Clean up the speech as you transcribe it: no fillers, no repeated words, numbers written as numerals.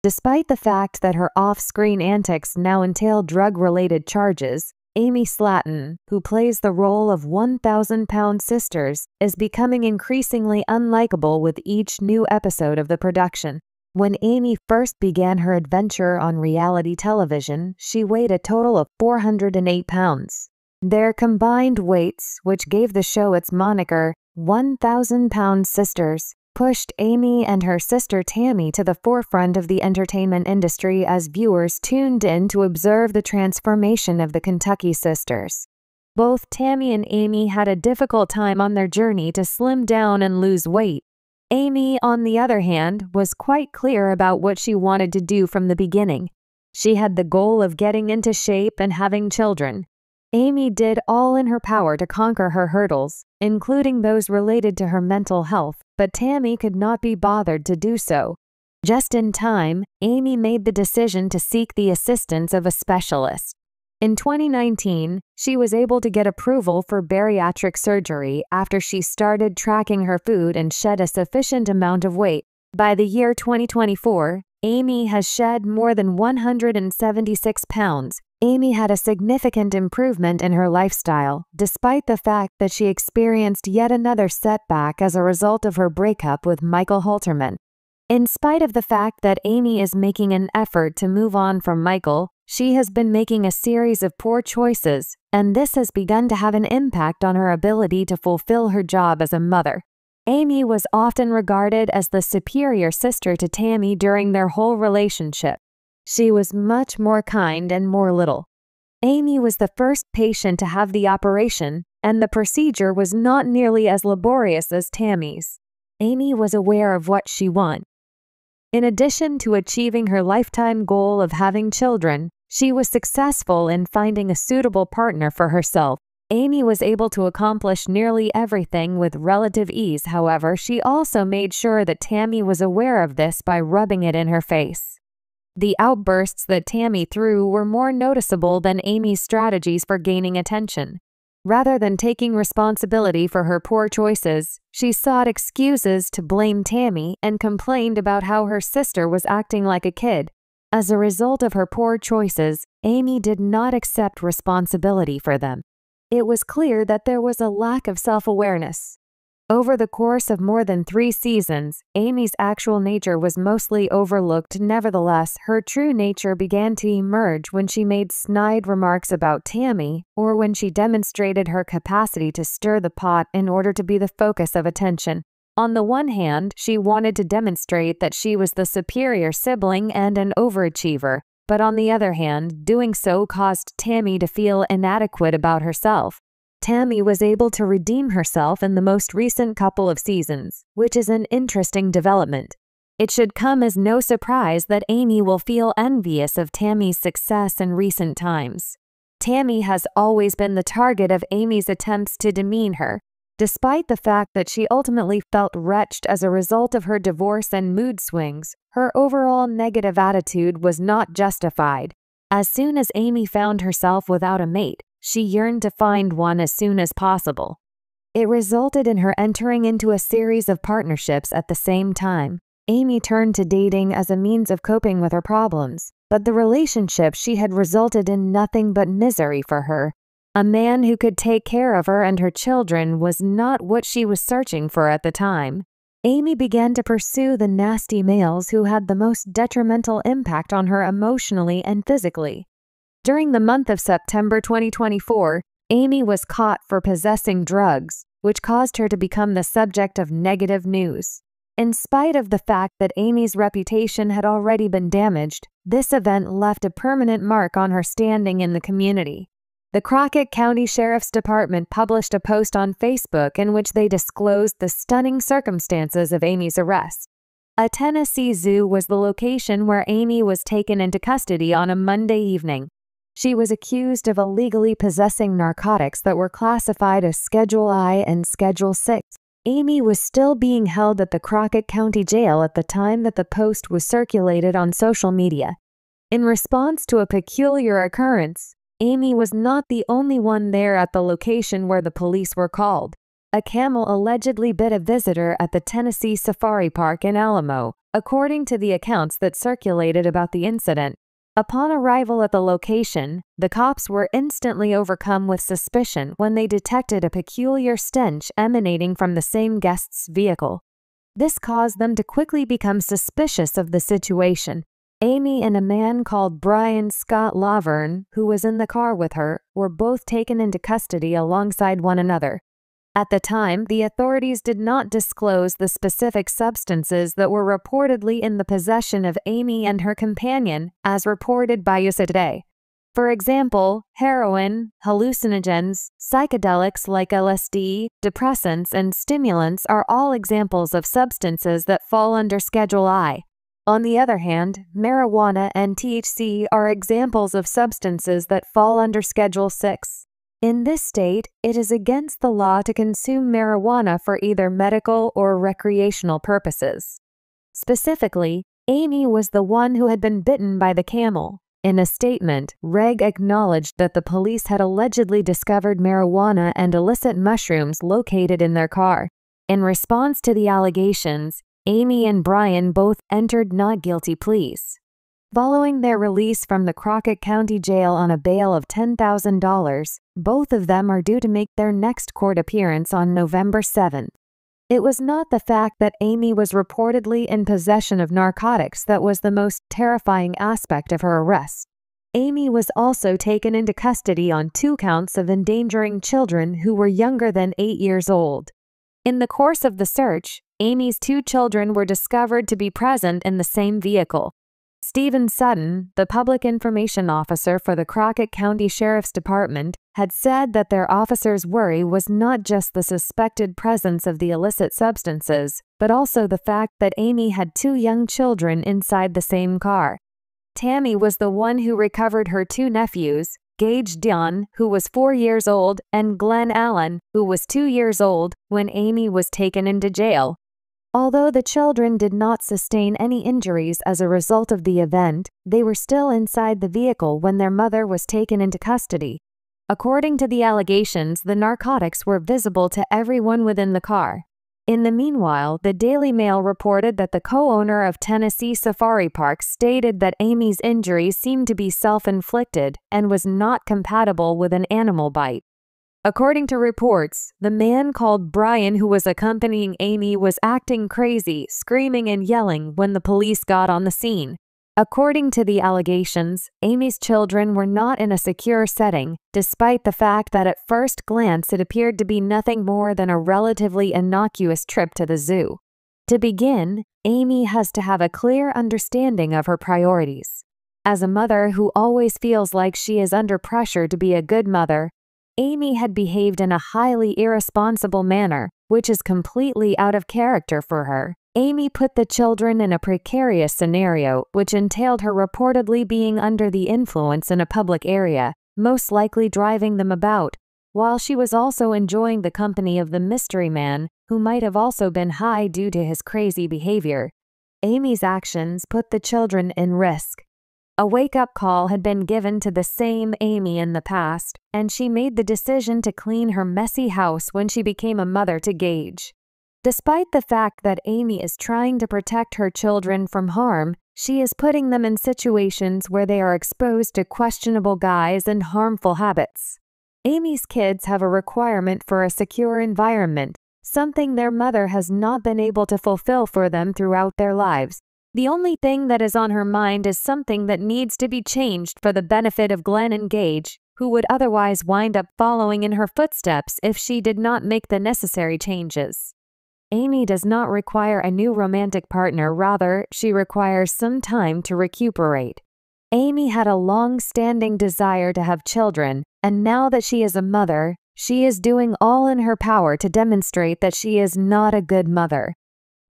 Despite the fact that her off-screen antics now entail drug-related charges, Amy Slaton, who plays the role of 1,000-pound sisters, is becoming increasingly unlikable with each new episode of the production. When Amy first began her adventure on reality television, she weighed a total of 408 pounds. Their combined weights, which gave the show its moniker, 1,000-pound sisters, pushed Amy and her sister Tammy to the forefront of the entertainment industry as viewers tuned in to observe the transformation of the Kentucky sisters. Both Tammy and Amy had a difficult time on their journey to slim down and lose weight. Amy, on the other hand, was quite clear about what she wanted to do from the beginning. She had the goal of getting into shape and having children. Amy did all in her power to conquer her hurdles, including those related to her mental health, but Tammy could not be bothered to do so. Just in time, Amy made the decision to seek the assistance of a specialist. In 2019, she was able to get approval for bariatric surgery after she started tracking her food and shed a sufficient amount of weight. By the year 2024, Amy has shed more than 176 pounds. Amy had a significant improvement in her lifestyle, despite the fact that she experienced yet another setback as a result of her breakup with Michael Halterman. In spite of the fact that Amy is making an effort to move on from Michael, she has been making a series of poor choices, and this has begun to have an impact on her ability to fulfill her job as a mother. Amy was often regarded as the superior sister to Tammy during their whole relationship. She was much more kind and more little. Amy was the first patient to have the operation, and the procedure was not nearly as laborious as Tammy's. Amy was aware of what she wanted. In addition to achieving her lifetime goal of having children, she was successful in finding a suitable partner for herself. Amy was able to accomplish nearly everything with relative ease. However, she also made sure that Tammy was aware of this by rubbing it in her face. The outbursts that Tammy threw were more noticeable than Amy's strategies for gaining attention. Rather than taking responsibility for her poor choices, she sought excuses to blame Tammy and complained about how her sister was acting like a kid. As a result of her poor choices, Amy did not accept responsibility for them. It was clear that there was a lack of self-awareness. Over the course of more than 3 seasons, Amy's actual nature was mostly overlooked. Nevertheless, her true nature began to emerge when she made snide remarks about Tammy, or when she demonstrated her capacity to stir the pot in order to be the focus of attention. On the one hand, she wanted to demonstrate that she was the superior sibling and an overachiever, but on the other hand, doing so caused Tammy to feel inadequate about herself. Tammy was able to redeem herself in the most recent couple of seasons, which is an interesting development. It should come as no surprise that Amy will feel envious of Tammy's success in recent times. Tammy has always been the target of Amy's attempts to demean her. Despite the fact that she ultimately felt wretched as a result of her divorce and mood swings, her overall negative attitude was not justified. As soon as Amy found herself without a mate, she yearned to find one as soon as possible. It resulted in her entering into a series of partnerships at the same time. Amy turned to dating as a means of coping with her problems, but the relationship she had resulted in nothing but misery for her. A man who could take care of her and her children was not what she was searching for at the time. Amy began to pursue the nasty males who had the most detrimental impact on her emotionally and physically. During the month of September 2024, Amy was caught for possessing drugs, which caused her to become the subject of negative news. In spite of the fact that Amy's reputation had already been damaged, this event left a permanent mark on her standing in the community. The Crockett County Sheriff's Department published a post on Facebook in which they disclosed the stunning circumstances of Amy's arrest. A Tennessee zoo was the location where Amy was taken into custody on a Monday evening. She was accused of illegally possessing narcotics that were classified as Schedule I and Schedule 6. Amy was still being held at the Crockett County Jail at the time that the post was circulated on social media. In response to a peculiar occurrence, Amy was not the only one there at the location where the police were called. A camel allegedly bit a visitor at the Tennessee Safari Park in Alamo, according to the accounts that circulated about the incident. Upon arrival at the location, the cops were instantly overcome with suspicion when they detected a peculiar stench emanating from the same guest's vehicle. This caused them to quickly become suspicious of the situation. Amy and a man called Brian Scott Laverne, who was in the car with her, were both taken into custody alongside one another. At the time, the authorities did not disclose the specific substances that were reportedly in the possession of Amy and her companion, as reported by USA Today. For example, heroin, hallucinogens, psychedelics like LSD, depressants, and stimulants are all examples of substances that fall under Schedule I. On the other hand, marijuana and THC are examples of substances that fall under Schedule VI. In this state, it is against the law to consume marijuana for either medical or recreational purposes. Specifically, Amy was the one who had been bitten by the camel. In a statement, Reg acknowledged that the police had allegedly discovered marijuana and illicit mushrooms located in their car. In response to the allegations, Amy and Brian both entered not guilty pleas. Following their release from the Crockett County Jail on a bail of $10,000, both of them are due to make their next court appearance on November 7th. It was not the fact that Amy was reportedly in possession of narcotics that was the most terrifying aspect of her arrest. Amy was also taken into custody on 2 counts of endangering children who were younger than 8 years old. In the course of the search, Amy's 2 children were discovered to be present in the same vehicle. Stephen Sutton, the public information officer for the Crockett County Sheriff's Department, had said that their officers' worry was not just the suspected presence of the illicit substances, but also the fact that Amy had 2 young children inside the same car. Tammy was the one who recovered her 2 nephews, Gage Dion, who was 4 years old, and Glenn Allen, who was 2 years old, when Amy was taken into jail. Although the children did not sustain any injuries as a result of the event, they were still inside the vehicle when their mother was taken into custody. According to the allegations, the narcotics were visible to everyone within the car. In the meanwhile, the Daily Mail reported that the co-owner of Tennessee Safari Park stated that Amy's injuries seemed to be self-inflicted and was not compatible with an animal bite. According to reports, the man called Brian who was accompanying Amy was acting crazy, screaming and yelling when the police got on the scene. According to the allegations, Amy's children were not in a secure setting, despite the fact that at first glance it appeared to be nothing more than a relatively innocuous trip to the zoo. To begin, Amy has to have a clear understanding of her priorities. As a mother who always feels like she is under pressure to be a good mother, Amy had behaved in a highly irresponsible manner, which is completely out of character for her. Amy put the children in a precarious scenario, which entailed her reportedly being under the influence in a public area, most likely driving them about, while she was also enjoying the company of the mystery man, who might have also been high due to his crazy behavior. Amy's actions put the children in risk. A wake-up call had been given to the same Amy in the past, and she made the decision to clean her messy house when she became a mother to Gage. Despite the fact that Amy is trying to protect her children from harm, she is putting them in situations where they are exposed to questionable guys and harmful habits. Amy's kids have a requirement for a secure environment, something their mother has not been able to fulfill for them throughout their lives. The only thing that is on her mind is something that needs to be changed for the benefit of Glenn and Gage, who would otherwise wind up following in her footsteps if she did not make the necessary changes. Amy does not require a new romantic partner, rather, she requires some time to recuperate. Amy had a long-standing desire to have children, and now that she is a mother, she is doing all in her power to demonstrate that she is not a good mother.